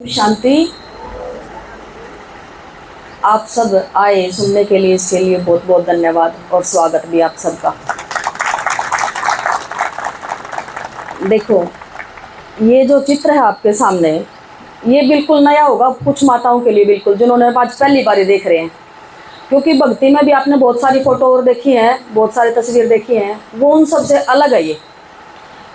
शांति। आप सब आए सुनने के लिए, इसके लिए बहुत बहुत धन्यवाद और स्वागत भी आप सबका। देखो, ये जो चित्र है आपके सामने, ये बिल्कुल नया होगा कुछ माताओं के लिए, बिल्कुल जिन्होंने आज पहली बार देख रहे हैं, क्योंकि भक्ति में भी आपने बहुत सारी फोटो और देखी हैं, बहुत सारी तस्वीर देखी हैं, वो उन सब से अलग है।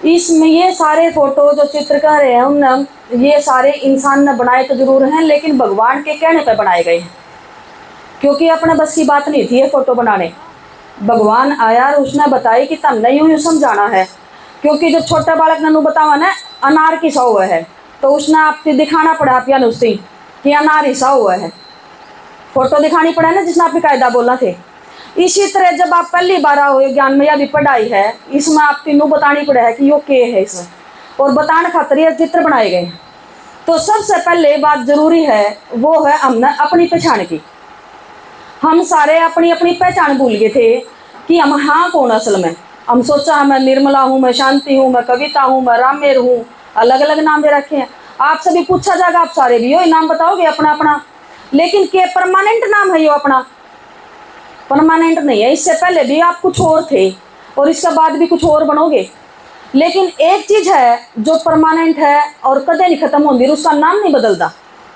इसमें ये सारे फोटो जो चित्रकार हैं उन ये सारे इंसान ने बनाए तो जरूर हैं, लेकिन भगवान के कहने पर बनाए गए हैं, क्योंकि अपने बस की बात नहीं थी ये फोटो बनाने। भगवान आया और उसने बताई कि तब नहीं यूँ समझाना है, क्योंकि जो छोटा बालक ने बतावा ना अनार की सा हुआ है, तो उसने आपको दिखाना पड़ा आप नुस्ती कि अनार ही सा हुआ है, फोटो दिखानी पड़ा ना, जिसने आपकी कायदा बोलना थे। इसी तरह जब आप पहली बार आओ ज्ञान में या भी पढ़ाई है, इसमें आप तीनों बतानी पड़ा है कि यो के है इसमें, और बताने खातिर ये चित्र बनाए गए हैं। तो सबसे पहले बात जरूरी है वो है हमने अपनी पहचान की। हम सारे अपनी अपनी पहचान भूल गए थे कि हम हाँ कौन असल में। हम सोचा मैं निर्मला हूँ, मैं शांति हूँ, मैं कविता हूँ, मैं रामेर हूँ, अलग अलग नाम दे रखे हैं। आप सभी पूछा जाएगा, आप सारे भी हो नाम बताओगे अपना अपना, लेकिन के परमानेंट नाम है यो अपना? परमानेंट नहीं है। इससे पहले भी आप कुछ और थे और इसके बाद भी कुछ और बनोगे, लेकिन एक चीज है जो परमानेंट है और कदे नहीं खत्म होगी, उसका नाम नहीं बदलता।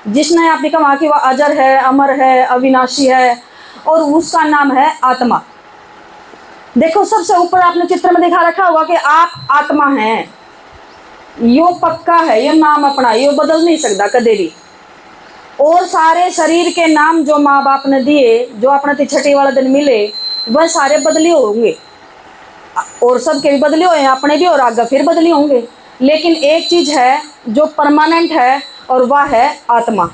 जिसने आपने कहा कि वह अजर है, अमर है, अविनाशी है, और उसका नाम है आत्मा। देखो, सबसे ऊपर आपने चित्र में दिखा रखा होगा कि आप आत्मा हैं, यो पक्का है, ये नाम अपना यो बदल नहीं सकता कदे भी। और सारे शरीर के नाम जो माँ बाप ने दिए, जो अपने छठी वाला दिन मिले, वह सारे बदले होंगे, और सबके भी बदले हुए हैं, अपने भी और आगे फिर बदले होंगे। लेकिन एक चीज है जो परमानेंट है और वह है आत्मा।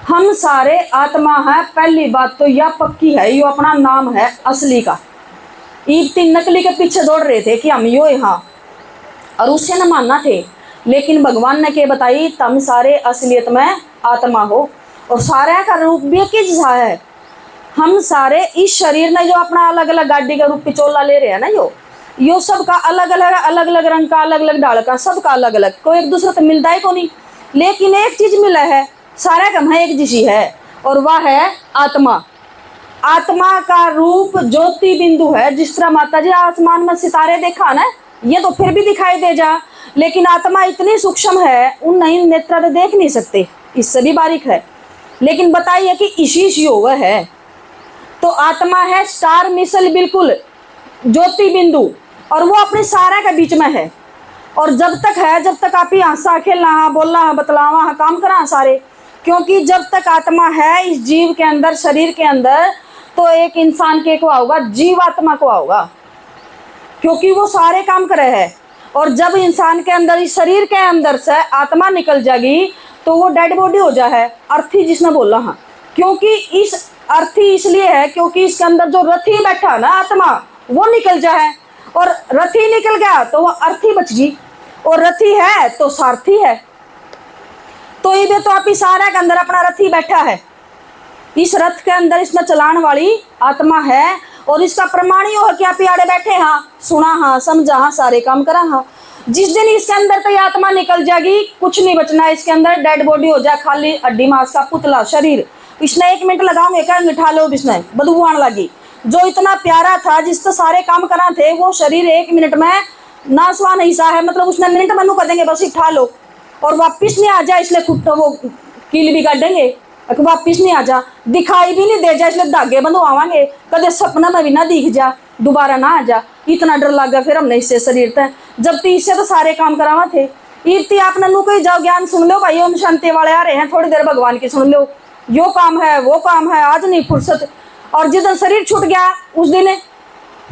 हम सारे आत्मा हैं। पहली बात तो यह पक्की है, यो अपना नाम है असली का। इतनी नकली के पीछे दौड़ रहे थे कि हम यो यहाँ, और उससे न मानना थे, लेकिन भगवान ने क्या बताई, तुम सारे असलियत में आत्मा हो, और सारे का रूप भी एक ही जैसा है। हम सारे इस शरीर में जो अपना अलग अलग गाड़ी का रूप पिचोला ले रहे हैं ना, यो सबका अलग अलग रंग का, अलग अलग डाल का, सबका अलग अलग, कोई एक दूसरे से मिलता ही को नहीं, लेकिन एक चीज मिला है, सारे का है एक जैसी है, और वह है आत्मा। आत्मा का रूप ज्योति बिंदु है। जिस तरह माता जी आसमान में सितारे देखा ना, ये तो फिर भी दिखाई दे जा, लेकिन आत्मा इतनी सूक्ष्म है, उन नहीं नेत्र तो देख नहीं सकते, इससे भी बारीक है। लेकिन बताइए कि इसी वह है, तो आत्मा है स्टार मिसल, बिल्कुल ज्योति बिंदु, और वो अपने सारा के बीच में है। और जब तक है, जब तक आप ही हंसा खेलना, बोलना, बतलावा, काम करा सारे, क्योंकि जब तक आत्मा है इस जीव के अंदर, शरीर के अंदर, तो एक इंसान के को होगा, जीवात्मा को होगा, क्योंकि वो सारे काम करे है। और जब इंसान के अंदर, इस शरीर के अंदर से आत्मा निकल जाएगी, तो वो डेड बॉडी हो जाए, अर्थी जिसने बोला। हाँ, क्योंकि इस अर्थी इसलिए है क्योंकि इसके अंदर जो रथी बैठा ना आत्मा, वो निकल जाए, और रथी निकल गया तो वो अर्थी बच गई, और रथी है तो सारथी है। तो ये तो आप सारा के अंदर अपना रथी बैठा है, इस रथ के अंदर इसमें चलाने वाली आत्मा है, और इसका प्रमाण ही हो कि आप आड़े बैठे, हाँ सुना, हाँ समझा, हाँ सारे काम करा। हाँ, जिस दिन इसके अंदर तो आत्मा निकल जाएगी, कुछ नहीं बचना इसके अंदर, डेड बॉडी हो जाए, खाली हड्डी मांस का पुतला शरीर। इसने 1 मिनट लगाओगे क्या मिठा लो, इसने बदबू आने लगी। जो इतना प्यारा था, जिस तो सारे काम करा थे, वो शरीर 1 मिनट में नासवान हिस्सा है, मतलब उसने मिनट मनु कर देंगे, बस उठा लो और वापिस नहीं आ जाए, इसलिए खुद वो कील भी काटेंगे, वापिस नहीं आ जा, दिखाई भी नहीं दे जा, इसलिए धागे बंधवावांगे, कदे सपना में भी ना दिख जा, दोबारा ना आ जा। इतना डर लग गया फिर हमने इससे शरीर तक, जब तो इससे तो सारे काम करावा थे। इतनी आपने नु कही जाओ ज्ञान सुन लो भाई, ओम शांति वाले आ रहे हैं, थोड़ी देर भगवान की सुन लो, यो काम है वो काम है, आज नहीं फुर्सत। और जिस दिन शरीर छूट गया उस दिन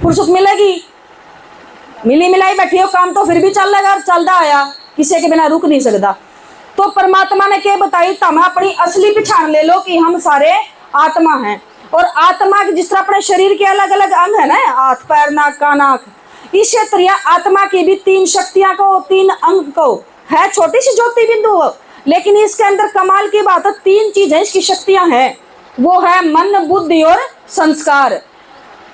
फुर्सत मिलेगी, मिली मिलाई बैठी हो, काम तो फिर भी चल रहा, चलता आया, किसी के बिना रुक नहीं सकता। तो परमात्मा ने क्या बताई, तुम अपनी असली पहचान ले लो कि हम सारे आत्मा हैं। और आत्मा जिस तरह अपने शरीर के अलग अलग अंग है ना, हाथ पैर नाक कान आँख, इस तरह आत्मा की भी 3 शक्तियां को, 3 अंग को है, छोटी सी ज्योति बिंदु, लेकिन इसके अंदर कमाल की बात है, 3 चीजें इसकी शक्तियां हैं, वो है मन, बुद्धि और संस्कार।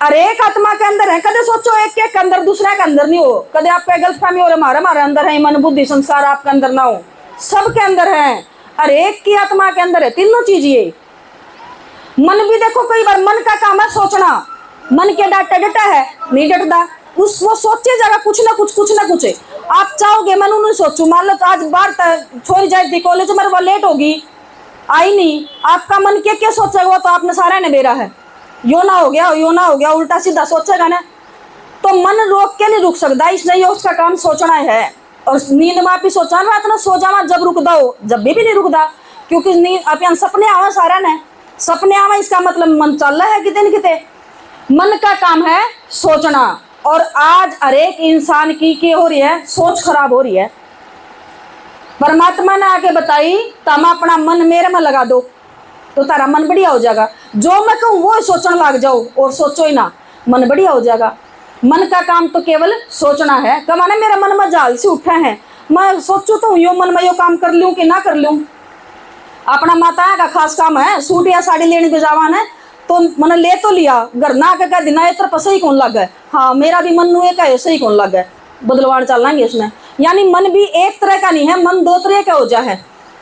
अरे एक आत्मा के अंदर है, कदे सोचो एक के अंदर दूसरे के अंदर नहीं हो, कदे आपका गलतफहमी हो रहा हमारे अंदर है मन बुद्धि संस्कार, आपके अंदर ना हो, सबके अंदर है। हर एक की आत्मा के अंदर है तीनों चीज। ये मन भी देखो, कई बार मन का काम है सोचना। मन के डटा है, नहीं डटता, उस वो सोचे जाएगा कुछ ना कुछ कुछ ना कुछ। आप चाहोगे मन उन्हें सोचू, मान लो तो आज बार छोड़ जाए थी कॉलेज में, वो लेट होगी, आई नहीं, आपका मन क्या सोचेगा? वो तो आपने सारा ने बेरा है, यो ना हो गया, यो ना हो गया, उल्टा सीधा सोचेगा ना। तो मन रोक के नहीं रुक सकता, इसलिए उसका काम सोचना है। और नींद में आप ही सोचा ना, इतना सो जावा जब रुकदा हो, जब भी नहीं रुकदा, क्योंकि नींद आप यहाँ सपने आवा सारा ने, सपने आवा इसका मतलब मन चल रहा है किते न किते। मन का काम है सोचना। और आज हर एक इंसान की क्या हो रही है? सोच खराब हो रही है। परमात्मा ने आके बताई, तुम अपना मन मेरे में लगा दो तो तारा मन बढ़िया हो जाएगा। जो मैं कहूँ वो सोचने लग जाओ और सोचो ही ना, मन बढ़िया हो जाएगा। मन का काम तो केवल सोचना है। कमाने मेरे मन में जाल से उठा है, मैं सोचू तो यो मन में यो काम कर लूँ कि ना कर लूँ। अपना माता का खास काम है सूट या साड़ी लेने के जवान है, तो मैंने ले तो लिया, घर ना के कह दिना इतना सही कौन लग है। हाँ, मेरा भी मन एक है, सही कौन लग है, बदलवाड़ चल लेंगे इसमें। यानी मन भी एक तरह का नहीं है, मन दो तरह का हो जा है।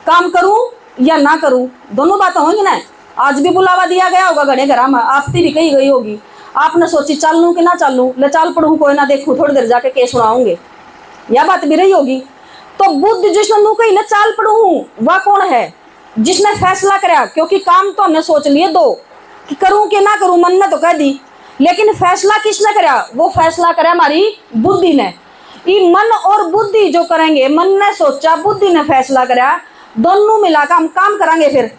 काम करूं या ना करूं, दोनों बातें होंगी ना। आज भी बुलावा दिया गया होगा घने घर में, आपकी भी कही गई होगी, आपने सोची चल लूँ कि ना चल लूँ, ले चल पढ़ूँ, कोई ना देखूँ, थोड़ी देर जाके के सुनाऊंगे, यह बात भी रही होगी। तो बुद्ध जिसने नू कही ना चाल पढ़ूँ, वह कौन है? जिसने फैसला कराया, क्योंकि काम तो हमने सोच लिए दो कि करूं कि ना करूं, मन ने तो कह दी, लेकिन फैसला किसने कराया? वो फैसला कराया हमारी बुद्धि ने। ये मन और बुद्धि जो करेंगे, मन ने सोचा, बुद्धि ने फैसला कराया, दोनों मिलाकर हम काम करेंगे, फिर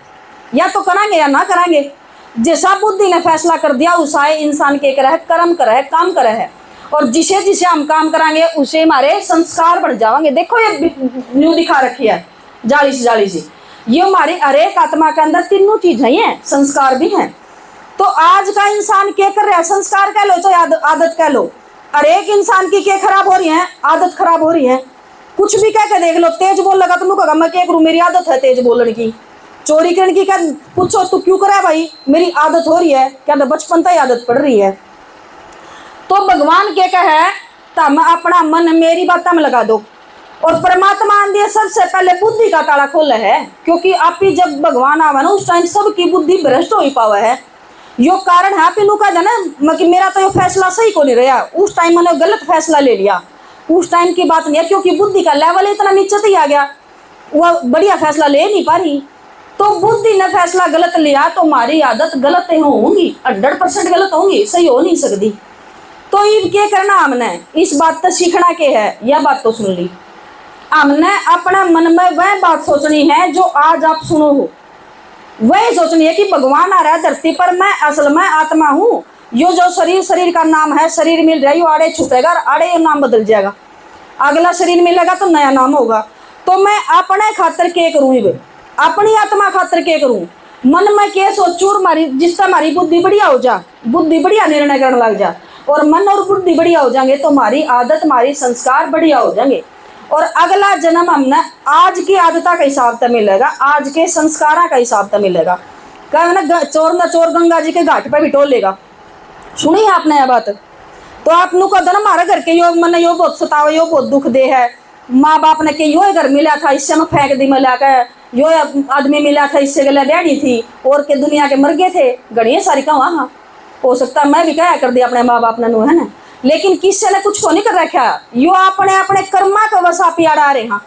या तो करेंगे या ना करेंगे। जैसा बुद्धि ने फैसला कर दिया उसा इंसान के करे, कर्म करे, काम करे है। और जिसे जिसे हम काम कराएंगे उसे हमारे संस्कार बन जाएंगे। देखो ये न्यू दिखा रखी है जाली से, ये हमारे हर एक आत्मा के अंदर तीनों चीज है, संस्कार भी हैं। तो आज का इंसान क्या कर रहा है? संस्कार कह लो तो आदत कह लो, हर एक इंसान की क्या खराब हो रही है? आदत खराब हो रही है। कुछ भी कह के देख लो, तेज बोल लगा तुम कहोगा मैं क्या करूं, मेरी आदत है तेज बोलने की, चोरी करने की। क्या पूछो तू क्यों करे भाई? मेरी आदत हो रही है। क्या बचपन तक आदत पड़ रही है। तो भगवान क्या कहे? तुम अपना मन मेरी बातों में लगा दो। और परमात्मा ने सबसे पहले बुद्धि का ताला खोला है, क्योंकि आप ही जब भगवान आवा ना उस टाइम सबकी बुद्धि भ्रष्ट हो ही पावा है। यो कारण है, आप कहा ना कि मेरा तो यो फैसला सही को नहीं रहा, उस टाइम मैंने गलत फैसला ले लिया, उस टाइम की बात नहीं है, क्योंकि बुद्धि का लेवल इतना नीचे ही आ गया, वह बढ़िया फैसला ले नहीं पा रही। तो बुद्धि ने फैसला गलत लिया तो हमारी आदत गलत होंगी, 100% गलत होंगी, सही हो नहीं सकती। तो ये क्या करना हमने? इस बात तो सीखना के है, यह बात तो सुन ली हमने, अपना मन में वह बात सोचनी है जो आज आप सुनो हो, वही सोचनी है कि भगवान आ रहा है धरती पर, मैं असल में आत्मा हूँ। यो जो शरीर का नाम है, शरीर मिल रहा है, यो आड़े छुपेगा, आड़े ये नाम बदल जाएगा, अगला शरीर मिलेगा तो नया नाम होगा। तो मैं अपने खातर क्या करूँ? अपनी आत्मा खातर क्या करूँ? मन में क्या सोचूं? हमारी जिससे हमारी बुद्धि बढ़िया हो जा, बुद्धि बढ़िया निर्णय करने लग जा, और मन और बुद्धि बढ़िया हो जाएंगे तो हमारी आदत, हमारी संस्कार बढ़िया हो जाएंगे। और अगला जन्म हमने आज की आदता का हिसाब तो मिलेगा, आज के संस्कारा का हिसाब तो मिलेगा। कहना ना चोर गंगा जी के घाट पर भी टोलेगा। सुनी है आपने यह बात? तो आप नु का धर्म हमारे घर के यो मन यो बहुत सतावे, यो बहुत दुख दे है। माँ बाप ने के यो घर मिला था इससे मैं फेंक दी, मिला के यो आदमी मिला था इससे गला बैठी थी, और के दुनिया के मर गए थे, गणिया सारी का वहाँ हो सकता मैं भी क्या कर दिया अपने माँ बाप ने, है ना। लेकिन किसी ने कुछ को नहीं कर रखा, यो अपने अपने कर्मा का वसा पियाड़ा रहे हैं।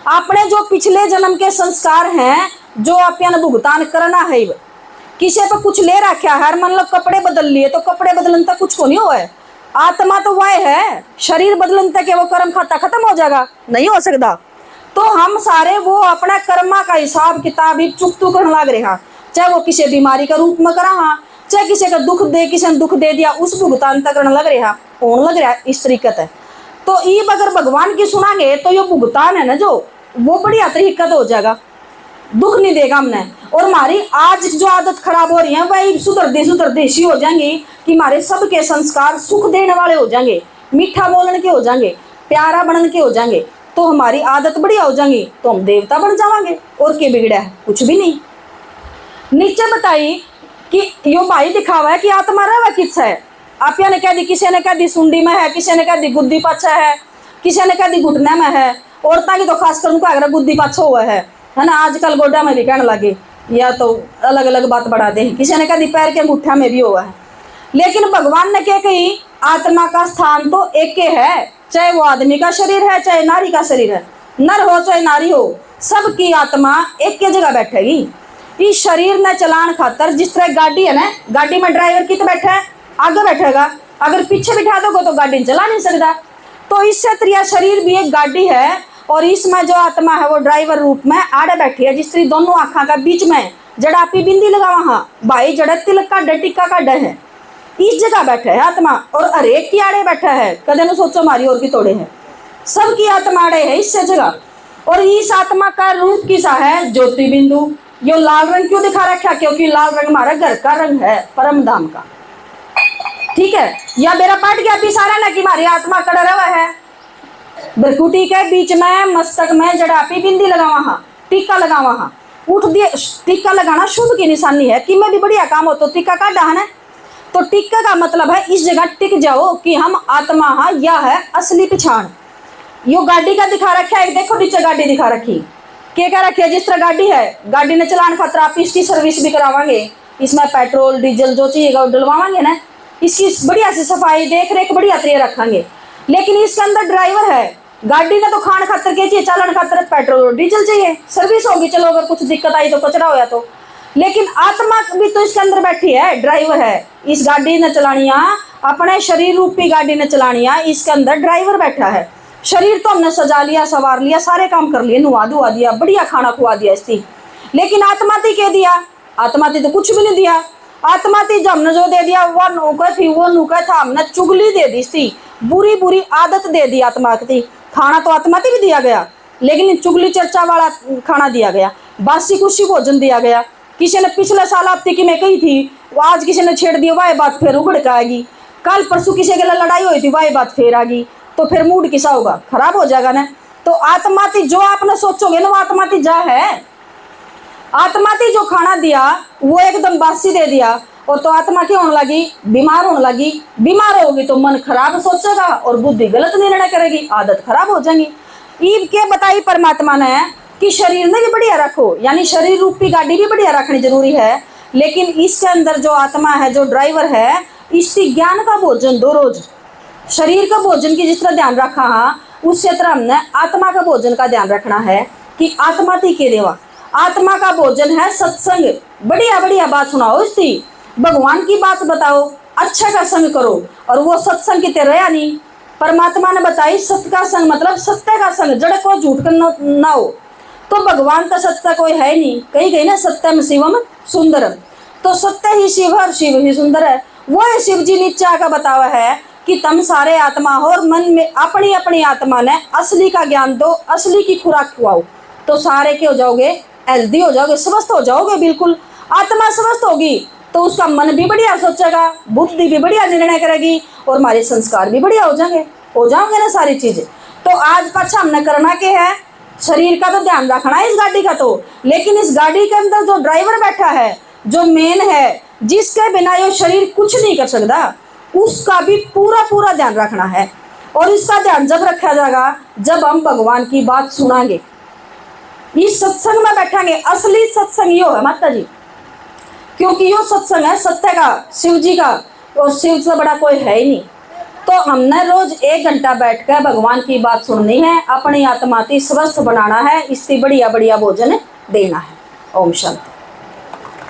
अपने जो पिछले जन्म के संस्कार हैं जो आपने भुगतान करना है, किसी पर कुछ ले रखा है, मतलब कपड़े बदल लिए तो कपड़े बदलन तक कुछ को नहीं हुआ है। आत्मा तो वह है, शरीर बदलन तक वो कर्म खाता खत्म हो जाएगा, नहीं हो सकता। तो हम सारे वो अपना कर्मा का हिसाब किताब ही चुकतू करने लग रहे हैं, चाहे वो किसी बीमारी का रूप में करा, हाँ, चाहे किसी का दुख दे, किसी ने दुख दे दिया उस भुगतान तक करने लग रहा, होने लग रहा है इस तरीके है। तो ये अगर भगवान की सुनांगे तो ये भुगतान है ना जो, वो बढ़िया तरीका हो जाएगा, दुख नहीं देगा हमने। और हमारी आज जो आदत खराब हो रही है वही सुधरती सी हो जाएंगी कि हमारे सबके संस्कार सुख देने वाले हो जाएंगे, मीठा बोलने के हो जाएंगे, प्यारा बनने के हो जाएंगे, तो हमारी आदत बढ़िया हो जाएंगी, तो हम देवता बन जाएंगे। और क्या बिगड़ा है? कुछ भी नहीं। नीचे बताई कि यो भाई दिखावा है कि आत्मा रहा किस है। आप ने कह दी, किसी ने कह दी सुंडी में है, किसी ने कह दी गुद्दी पाछा है, किसी ने कह दी घुटने में है, औरतां की तो खास कर उनका अगर गुद्दी पाछा हुआ है, है ना। आजकल गोड्डा में भी कहने लगे, या तो अलग अलग बात बढ़ा दे, किसी ने कभी पैर के अंगूठा में भी हुआ है। लेकिन भगवान ने क्या कही, आत्मा का स्थान तो एक ही है, चाहे वो आदमी का शरीर है चाहे नारी का शरीर है, नर हो चाहे नारी हो, सबकी आत्मा एक ही जगह बैठेगी। इस शरीर ने चलान खातर, जिस तरह गाड़ी है ना, गाड़ी में ड्राइवर कितना बैठा है, आगे बैठेगा, अगर पीछे बिठा दोगे तो गाड़ी चला नहीं सकता। तो इससे त्रिया शरीर भी एक गाड़ी है, और इसमें जो आत्मा है वो ड्राइवर रूप में आड़े बैठी है, जिस तरह दोनों आंखों का बीच में जड़ा आपी बिंदी लगा वहां भाई जड़ा तिलक का टिक्का का डर है, इस जगह बैठे है आत्मा, और हरेक की आड़े बैठा है। कदे न सोचो मारी और की तोड़े है, सबकी आत्मा आड़े है इस जगह। और इस आत्मा का रूप किसा है, ज्योति बिंदु। यो लाल रंग क्यों दिखा रखा, क्योंकि लाल रंग हमारा घर का रंग है, परम धाम का। ठीक है, या मेरा पाठ गया भी सारा ना कि हमारी आत्मा कड़ा रवा है। भ्रकुटी के बीच में मस्तक में जड़ापी बिंदी लगा वहां, टीका लगा वहां, उठ दिए। टीका लगाना शुभ की निशानी है कि मैं भी बढ़िया काम हो तो टीका का डहान है। तो टीका का मतलब है इस जगह टिक जाओ कि हम आत्मा हाँ, यह है असली पहचान। यो गाड़ी का दिखा रखा है, देखो नीचे गाड़ी दिखा रखी, क्या रखी है, जिस तरह गाड़ी है, गाड़ी ने चलान खातर आप इसकी सर्विस भी करावांगे, इसमें पेट्रोल डीजल जो चाहिए डलवावांगे ना, इसकी बढ़िया से सफाई देख रेख बढ़िया तरह रखेंगे। लेकिन इसके अंदर ड्राइवर है, गाड़ी ने तो खान खातर के चाहिए, चलन खातर पेट्रोल डीजल चाहिए, सर्विस होगी, चलो अगर कुछ दिक्कत आई तो कचरा होया तो। लेकिन आत्मा भी तो इसके अंदर बैठी है, ड्राइवर है, इस गाड़ी ने चलानिया, अपने शरीर रूपी गाड़ी ने चलानिया, इसके अंदर ड्राइवर बैठा है। शरीर तो हमने सजा लिया, सवार लिया, सारे काम कर लिए, नुआ धुआ दिया, बढ़िया खाना खुआ दिया इसकी। लेकिन आत्मा ती क्या दिया, आत्मा ती तो कुछ भी नहीं दिया। आत्मा ती जो हमने जो दे दिया वो नूका थी, वो नूका था, हमने चुगली दे दी थी, बुरी बुरी आदत दे दी आत्मा की। खाना तो आत्मा ती भी दिया गया, लेकिन चुगली चर्चा वाला खाना दिया गया, बासी कुशी भोजन दिया गया। किसी ने पिछले साल आप की मैं कही थी, आज किसी ने छेड़ दिया, वह बात फिर उगड़ के आएगी। कल परसों किसी के लिए लड़ाई हुई थी, वह बात फिर आ गई, तो फिर मूड किसा होगा, खराब हो जाएगा ना। तो आत्मा ती जो आपने सोचोगे ना, वो आत्मा ती जा है। आत्मा ती जो खाना दिया वो एकदम बासी दे दिया, और तो आत्मा क्या होने लगी, बीमार होने लगी। बीमार होगी तो मन खराब सोचेगा और बुद्धि गलत निर्णय करेगी, आदत खराब हो जाएगी। ईब के बताई परमात्मा ने कि शरीर ने भी बढ़िया रखो, यानी शरीर रूपी गाड़ी भी बढ़िया रखनी जरूरी है। लेकिन इसके अंदर जो आत्मा है, जो ड्राइवर है, इसकी ज्ञान का भोजन दो रोज। शरीर का भोजन की जिस तरह ध्यान रखा हाँ, उसी तरह हमने आत्मा का भोजन का ध्यान रखना है कि आत्मा ती के देवा। आत्मा का भोजन है सत्संग, बढ़िया बढ़िया बात सुनाओ, इसकी भगवान की बात बताओ, अच्छा का संग करो, और वो सत्संग की तरह यानी परमात्मा ने बताई सत्य का संग मतलब सत्य का संग, जड़ को झूठ कर ना हो। तो भगवान का सत्य कोई है नहीं, कहीं कहीं ना सत्यम शिवम सुंदरम, तो सत्य ही शिव और शिव ही सुंदर है। वो है शिव जी नीचे आकर बतावा है कि तुम सारे आत्मा हो और मन में अपनी अपनी आत्मा ने असली का ज्ञान दो, असली की खुराक खुआओ, तो सारे के हो जाओगे, हेल्दी हो जाओगे, स्वस्थ हो जाओगे। बिल्कुल आत्मा स्वस्थ होगी तो उसका मन भी बढ़िया सोचेगा, बुद्धि भी बढ़िया निर्णय करेगी, और हमारे संस्कार भी बढ़िया हो जाओगे ना सारी चीजें। तो आज पाछा हमने करना क्या है, शरीर का तो ध्यान रखना है इस गाड़ी का तो, लेकिन इस गाड़ी के अंदर जो ड्राइवर बैठा है, जो मेन है, जिसके बिना ये शरीर कुछ नहीं कर सकता, उसका भी पूरा पूरा ध्यान रखना है। और इसका ध्यान जब रखा जाएगा जब हम भगवान की बात सुनांगे, इस सत्संग में बैठेंगे। असली सत्संग यो है माता जी, क्योंकि यो सत्संग है सत्य का, शिव जी का, और शिव से बड़ा कोई है ही नहीं। तो हमने रोज 1 घंटा बैठकर भगवान की बात सुननी है, अपनी आत्मा की स्वस्थ बनाना है, इसकी बढ़िया बढ़िया भोजन देना है। ओम शांति।